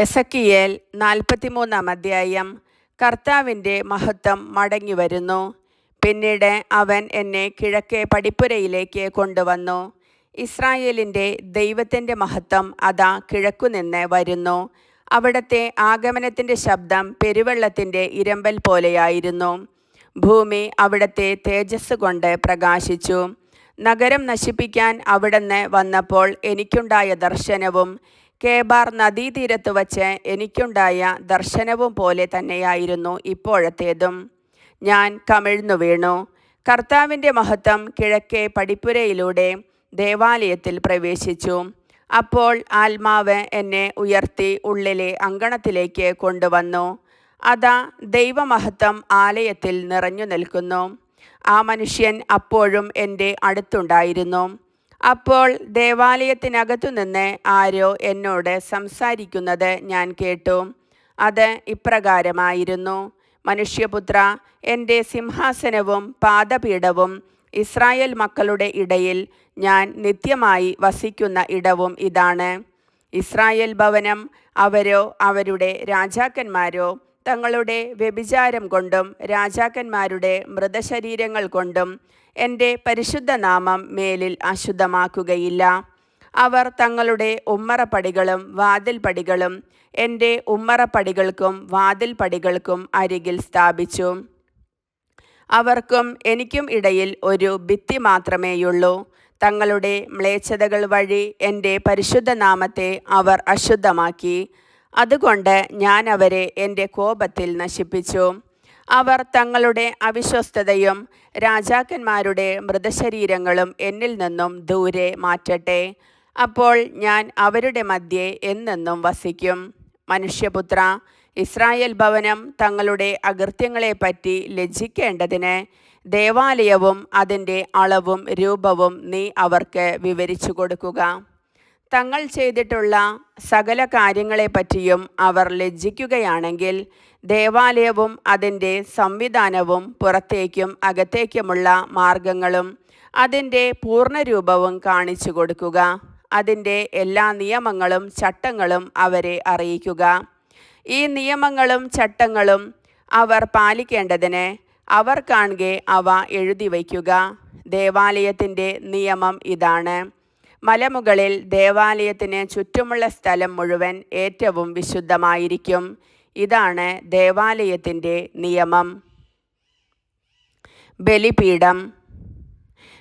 Ezekiel 43 അധ്യായം. കർത്താവിൻ്റെ മഹത്വം മടങ്ങിവരുന്നു. പിന്നീട് അവൻ എന്നെ കിഴക്കേ പടിപ്പുരയിലേക്ക് കൊണ്ടുവന്നു. ഇസ്രായേലിൻ്റെ ദൈവത്തിൻ്റെ മഹത്വം അതാ കിഴക്കുനിന്ന് വരുന്നു. അവിടത്തെ ആഗമനത്തിൻ്റെ ശബ്ദം പെരുവെള്ളത്തിൻ്റെ ഇരമ്പൽ പോലെയായിരുന്നു. ഭൂമി അവിടത്തെ തേജസ് കൊണ്ട് പ്രകാശിച്ചു. നഗരം നശിപ്പിക്കാൻ അവിടുന്ന് വന്നപ്പോൾ എനിക്കുണ്ടായ ദർശനവും കേബാർ നദീതീരത്ത് വച്ച് എനിക്കുണ്ടായ ദർശനവും പോലെ തന്നെയായിരുന്നു ഇപ്പോഴത്തേതും. ഞാൻ കമിഴ്ന്നു വീണു. കർത്താവിൻ്റെ മഹത്വം കിഴക്കേ പടിപ്പുരയിലൂടെ ദേവാലയത്തിൽ പ്രവേശിച്ചു. അപ്പോൾ ആത്മാവ് എന്നെ ഉയർത്തി ഉള്ളിലെ അങ്കണത്തിലേക്ക് കൊണ്ടുവന്നു. അതാ ദൈവമഹത്വം ആലയത്തിൽ നിറഞ്ഞു നിൽക്കുന്നു. ആ മനുഷ്യൻ അപ്പോഴും എൻ്റെ അടുത്തുണ്ടായിരുന്നു. അപ്പോൾ ദേവാലയത്തിനകത്തുനിന്ന് ആരോ എന്നോട് സംസാരിക്കുന്നത് ഞാൻ കേട്ടു. അത് ഇപ്രകാരമായിരുന്നു: മനുഷ്യപുത്ര, എൻ്റെ സിംഹാസനവും പാദപീഠവും ഇസ്രായേൽ മക്കളുടെ ഇടയിൽ ഞാൻ നിത്യമായി വസിക്കുന്ന ഇടവും ഇതാണ്. ഇസ്രായേൽ ഭവനം അവരോ അവരുടെ രാജാക്കന്മാരോ തങ്ങളുടെ വ്യഭിചാരം കൊണ്ടും രാജാക്കന്മാരുടെ മൃതശരീരങ്ങൾ കൊണ്ടും എൻ്റെ പരിശുദ്ധനാമം മേലിൽ അശുദ്ധമാക്കുകയില്ല. അവർ തങ്ങളുടെ ഉമ്മറപ്പടികളും വാതിൽപ്പടികളും എൻ്റെ ഉമ്മറപ്പടികൾക്കും വാതിൽപ്പടികൾക്കും അരികിൽ സ്ഥാപിച്ചു. അവർക്കും എനിക്കും ഇടയിൽ ഒരു ഭിത്തി മാത്രമേയുള്ളൂ. തങ്ങളുടെ മ്ലേച്ഛതകൾ വഴി എൻ്റെ പരിശുദ്ധനാമത്തെ അവർ അശുദ്ധമാക്കി. അതുകൊണ്ട് ഞാൻ അവരെ എൻ്റെ കോപത്തിൽ നശിപ്പിച്ചു. അവർ തങ്ങളുടെ അവിശ്വസ്തതയും രാജാക്കന്മാരുടെ മൃതശരീരങ്ങളും എന്നിൽ നിന്നും ദൂരെ മാറ്റട്ടെ. അപ്പോൾ ഞാൻ അവരുടെ മധ്യേ എന്നെന്നും വസിക്കും. മനുഷ്യപുത്ര, ഇസ്രായേൽ ഭവനം തങ്ങളുടെ അകൃത്യങ്ങളെപ്പറ്റി ലജ്ജിക്കേണ്ടതിന് ദേവാലയവും അതിൻ്റെ അളവും രൂപവും നീ അവർക്ക് വിവരിച്ചു കൊടുക്കുക. തങ്ങൾ ചെയ്തിട്ടുള്ള സകല കാര്യങ്ങളെപ്പറ്റിയും അവർ ലജ്ജിക്കുകയാണെങ്കിൽ ദേവാലയവും അതിൻ്റെ സംവിധാനവും പുറത്തേക്കും അകത്തേക്കുമുള്ള മാർഗങ്ങളും അതിൻ്റെ പൂർണ്ണരൂപവും കാണിച്ചു കൊടുക്കുക. അതിൻ്റെ എല്ലാ നിയമങ്ങളും ചട്ടങ്ങളും അവരെ അറിയിക്കുക. ഈ നിയമങ്ങളും ചട്ടങ്ങളും അവർ പാലിക്കേണ്ടതിന് അവർ കാണുകെ അവ എഴുതി വയ്ക്കുക. ദേവാലയത്തിൻ്റെ നിയമം ഇതാണ്: മലമുകളിൽ ദേവാലയത്തിന് ചുറ്റുമുള്ള സ്ഥലം മുഴുവൻ ഏറ്റവും വിശുദ്ധമായിരിക്കും. ഇതാണ് ദേവാലയത്തിൻ്റെ നിയമം. ബലിപീഠം.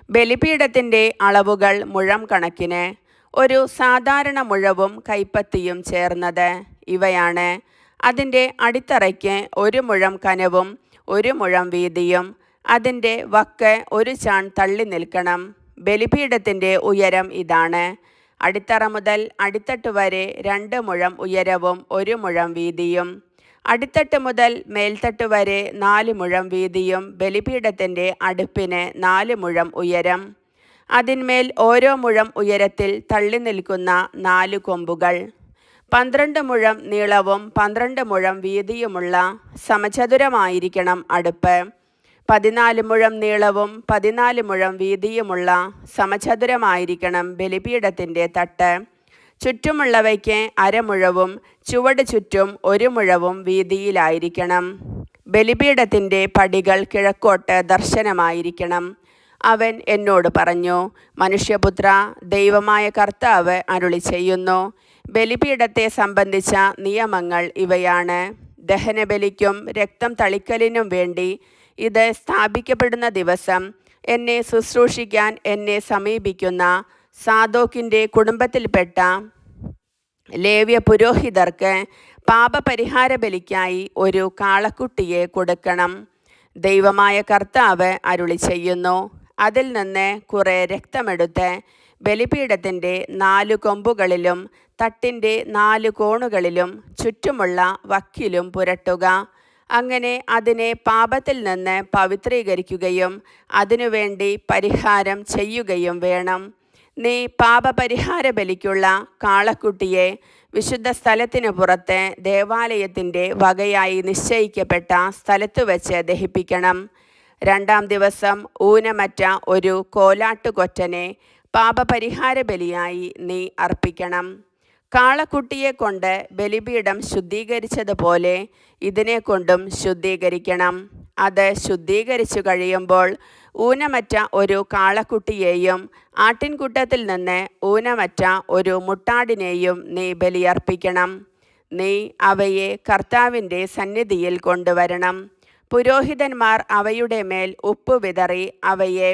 ബലിപീഠത്തിൻ്റെ അളവുകൾ മുഴം കണക്കിന്, ഒരു സാധാരണ മുഴവും കൈപ്പത്തിയും ചേർന്നത് ഇവയാണ്: അതിൻ്റെ അടിത്തറയ്ക്ക് 1 മുഴം കനവും 1 മുഴം വീതിയും, അതിൻ്റെ വക്ക് 1 ചാൺ തള്ളി നിൽക്കണം. ബലിപീഠത്തിൻ്റെ ഉയരം ഇതാണ്: അടിത്തറ മുതൽ അടിത്തട്ട് വരെ 2 മുഴം ഉയരവും 1 മുഴം വീതിയും, അടിത്തട്ട് മുതൽ മേൽത്തട്ട് വരെ 4 മുഴം വീതിയും, ബലിപീഠത്തിൻ്റെ അടുപ്പിന് 4 മുഴം ഉയരം. അതിന്മേൽ ഓരോ മുഴം ഉയരത്തിൽ തള്ളി നിൽക്കുന്ന 4 കൊമ്പുകൾ. 12 മുഴം നീളവും 12 മുഴം വീതിയുമുള്ള സമചതുരമായിരിക്കണം അടുപ്പ്. 14 മുഴം നീളവും 14 മുഴം വീതിയുമുള്ള സമചതുരമായിരിക്കണം ബലിപീഠത്തിൻ്റെ തട്ട്. ചുറ്റുമുള്ളവയ്ക്ക് 1/2 മുഴവും ചുവട് ചുറ്റും 1 മുഴവും വീതിയിലായിരിക്കണം. ബലിപീഠത്തിൻ്റെ പടികൾ കിഴക്കോട്ട് ദർശനമായിരിക്കണം. അവൻ എന്നോട് പറഞ്ഞു: മനുഷ്യപുത്ര, ദൈവമായ കർത്താവ് അരുളി ചെയ്യുന്നു: ബലിപീഠത്തെ സംബന്ധിച്ച നിയമങ്ങൾ ഇവയാണ്. ദഹനബലിക്കും രക്തം തളിക്കലിനും വേണ്ടി ഇത് സ്ഥാപിക്കപ്പെടുന്ന ദിവസം എന്നെ ശുശ്രൂഷിക്കാൻ എന്നെ സമീപിക്കുന്ന സാദോക്കിൻ്റെ കുടുംബത്തിൽപ്പെട്ട ലേവ്യ പുരോഹിതർക്ക് പാപപരിഹാര ബലിക്കായി ഒരു കാളക്കുട്ടിയെ കൊടുക്കണം. ദൈവമായ കർത്താവ് അരുളി ചെയ്യുന്നു: അതിൽ നിന്ന് കുറെ രക്തമെടുത്ത് ബലിപീഠത്തിൻ്റെ 4 കൊമ്പുകളിലും തട്ടിൻ്റെ 4 കോണുകളിലും ചുറ്റുമുള്ള വക്കിലും പുരട്ടുക. അങ്ങനെ അതിനെ പാപത്തിൽ നിന്ന് പവിത്രീകരിക്കുകയും അതിനുവേണ്ടി പരിഹാരം ചെയ്യുകയും വേണം. നീ പാപപരിഹാര ബലിക്കുള്ള കാളക്കുട്ടിയെ വിശുദ്ധ സ്ഥലത്തിനു പുറത്ത് ദേവാലയത്തിൻ്റെ വകയായി നിശ്ചയിക്കപ്പെട്ട സ്ഥലത്തു വച്ച് ദഹിപ്പിക്കണം. 2-ാം ദിവസം ഊനമറ്റ ഒരു കോലാട്ടുകൊറ്റനെ പാപപരിഹാര ബലിയായി നീ അർപ്പിക്കണം. കാളക്കുട്ടിയെ കൊണ്ട് ബലിപീഠം ശുദ്ധീകരിച്ചതുപോലെ ഇതിനെ കൊണ്ടും ശുദ്ധീകരിക്കണം. അത് ശുദ്ധീകരിച്ചു കഴിയുമ്പോൾ ഊനമറ്റ ഒരു കാളക്കുട്ടിയെയും ആട്ടിൻകൂട്ടത്തിൽ നിന്ന് ഊനമറ്റ ഒരു മുട്ടാടിനെയും നീ ബലിയർപ്പിക്കണം. നീ അവയെ കർത്താവിൻ്റെ സന്നിധിയിൽ കൊണ്ടുവരണം. പുരോഹിതന്മാർ അവയുടെ മേൽ ഉപ്പ് വിതറി അവയെ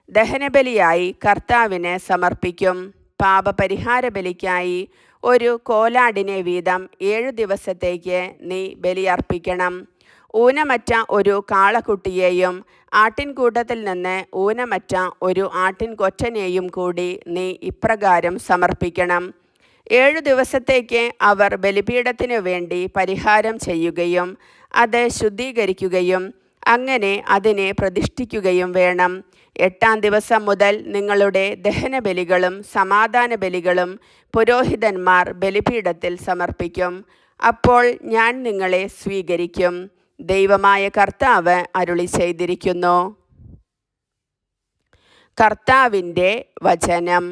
ദഹനബലിയായി കർത്താവിന് സമർപ്പിക്കും. പാപപരിഹാര ബലിക്കായി ഒരു കോലാടിനെ വീതം 7 ദിവസത്തേക്ക് നീ ബലിയർപ്പിക്കണം. ഊനമറ്റ ഒരു കാളക്കുട്ടിയെയും ആട്ടിൻകൂട്ടത്തിൽ നിന്ന് ഊനമറ്റ ഒരു ആട്ടിൻകൊറ്റനെയും കൂടി നീ ഇപ്രകാരം സമർപ്പിക്കണം. 7 ദിവസത്തേക്ക് അവർ ബലിപീഠത്തിനു വേണ്ടി പരിഹാരം ചെയ്യുകയും അത് ശുദ്ധീകരിക്കുകയും അങ്ങനെ അതിനെ പ്രതിഷ്ഠിക്കുകയും വേണം. 8-ാം ദിവസം മുതൽ നിങ്ങളുടെ ദഹനബലികളും സമാധാന ബലികളും പുരോഹിതന്മാർ ബലിപീഠത്തിൽ സമർപ്പിക്കും. അപ്പോൾ ഞാൻ നിങ്ങളെ സ്വീകരിക്കും. ദൈവമായ കർത്താവ് അരുളി ചെയ്തിരിക്കുന്നു. കർത്താവിൻ്റെ വചനം.